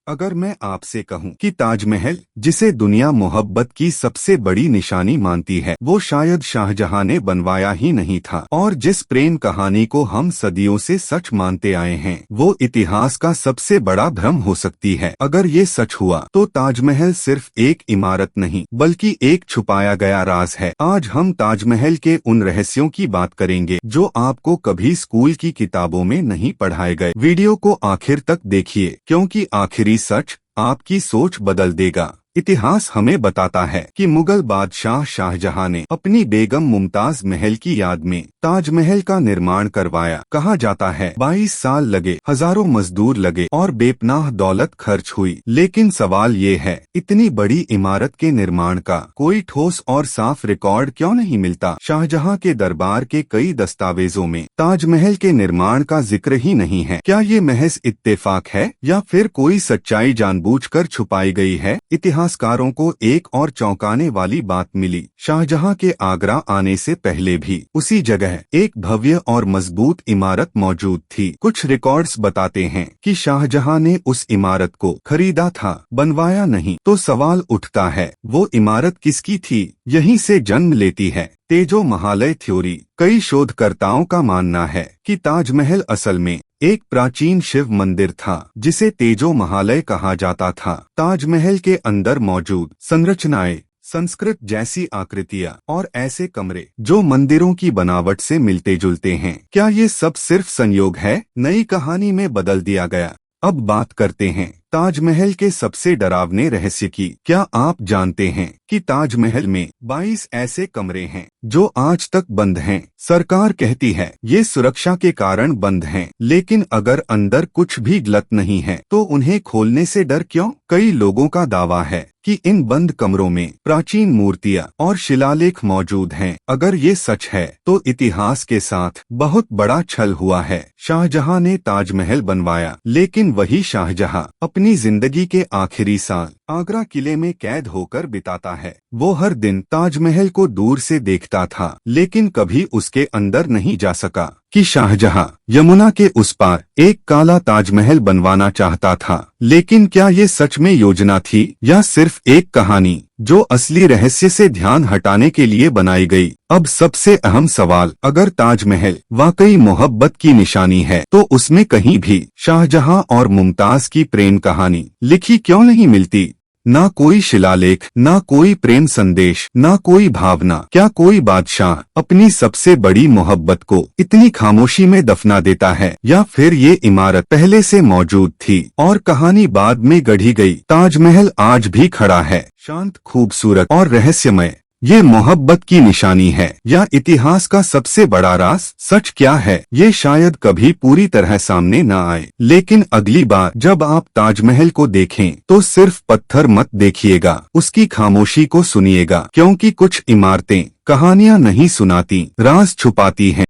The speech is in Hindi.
अगर मैं आपसे कहूं कि ताजमहल, जिसे दुनिया मोहब्बत की सबसे बड़ी निशानी मानती है, वो शायद शाहजहां ने बनवाया ही नहीं था, और जिस प्रेम कहानी को हम सदियों से सच मानते आए हैं, वो इतिहास का सबसे बड़ा भ्रम हो सकती है। अगर ये सच हुआ तो ताजमहल सिर्फ एक इमारत नहीं, बल्कि एक छुपाया गया राज है। आज हम ताजमहल के उन रहस्यों की बात करेंगे जो आपको कभी स्कूल की किताबों में नहीं पढ़ाए गए। वीडियो को आखिर तक देखिए, क्योंकि आखिरी सच आपकी सोच बदल देगा। इतिहास हमें बताता है कि मुगल बादशाह शाहजहां ने अपनी बेगम मुमताज महल की याद में ताजमहल का निर्माण करवाया। कहा जाता है 22 साल लगे, हजारों मजदूर लगे और बेपनाह दौलत खर्च हुई। लेकिन सवाल ये है, इतनी बड़ी इमारत के निर्माण का कोई ठोस और साफ रिकॉर्ड क्यों नहीं मिलता? शाहजहां के दरबार के कई दस्तावेजों में ताजमहल के निर्माण का जिक्र ही नहीं है। क्या ये महज इत्तेफाक है या फिर कोई सच्चाई जानबूझकर छुपाई गई है? इतिहासकारों को एक और चौंकाने वाली बात मिली। शाहजहां के आगरा आने से पहले भी उसी जगह एक भव्य और मजबूत इमारत मौजूद थी। कुछ रिकॉर्ड्स बताते हैं कि शाहजहां ने उस इमारत को खरीदा था, बनवाया नहीं। तो सवाल उठता है, वो इमारत किसकी थी? यहीं से जन्म लेती है तेजो महालय थ्योरी। कई शोधकर्ताओं का मानना है कि ताजमहल असल में एक प्राचीन शिव मंदिर था, जिसे तेजो महालय कहा जाता था। ताजमहल के अंदर मौजूद संरचनाएं, संस्कृत जैसी आकृतियां और ऐसे कमरे जो मंदिरों की बनावट से मिलते जुलते हैं, क्या ये सब सिर्फ संयोग है? नई कहानी में बदल दिया गया। अब बात करते हैं ताजमहल के सबसे डरावने रहस्य की। क्या आप जानते हैं कि ताजमहल में 22 ऐसे कमरे हैं जो आज तक बंद हैं? सरकार कहती है ये सुरक्षा के कारण बंद हैं, लेकिन अगर अंदर कुछ भी गलत नहीं है तो उन्हें खोलने से डर क्यों? कई लोगों का दावा है कि इन बंद कमरों में प्राचीन मूर्तियां और शिलालेख मौजूद हैं। अगर ये सच है तो इतिहास के साथ बहुत बड़ा छल हुआ है। शाहजहां ने ताजमहल बनवाया, लेकिन वही शाहजहां अपनी जिंदगी के आखिरी साल आगरा किले में कैद होकर बिताता है। वो हर दिन ताजमहल को दूर से देखता था, लेकिन कभी उसके अंदर नहीं जा सका। कि शाहजहां यमुना के उस पार एक काला ताजमहल बनवाना चाहता था। लेकिन क्या ये सच में योजना थी या सिर्फ एक कहानी जो असली रहस्य से ध्यान हटाने के लिए बनाई गई? अब सबसे अहम सवाल, अगर ताजमहल वाकई मोहब्बत की निशानी है तो उसमें कहीं भी शाहजहां और मुमताज की प्रेम कहानी लिखी क्यों नहीं मिलती? ना कोई शिलालेख, ना कोई प्रेम संदेश, ना कोई भावना। क्या कोई बादशाह अपनी सबसे बड़ी मोहब्बत को इतनी खामोशी में दफना देता है, या फिर ये इमारत पहले से मौजूद थी और कहानी बाद में गढ़ी गई? ताजमहल आज भी खड़ा है, शांत, खूबसूरत और रहस्यमय। ये मोहब्बत की निशानी है या इतिहास का सबसे बड़ा राज? सच क्या है ये शायद कभी पूरी तरह सामने न आए, लेकिन अगली बार जब आप ताजमहल को देखें तो सिर्फ पत्थर मत देखिएगा, उसकी खामोशी को सुनिएगा, क्योंकि कुछ इमारतें कहानियां नहीं सुनाती, राज छुपाती हैं।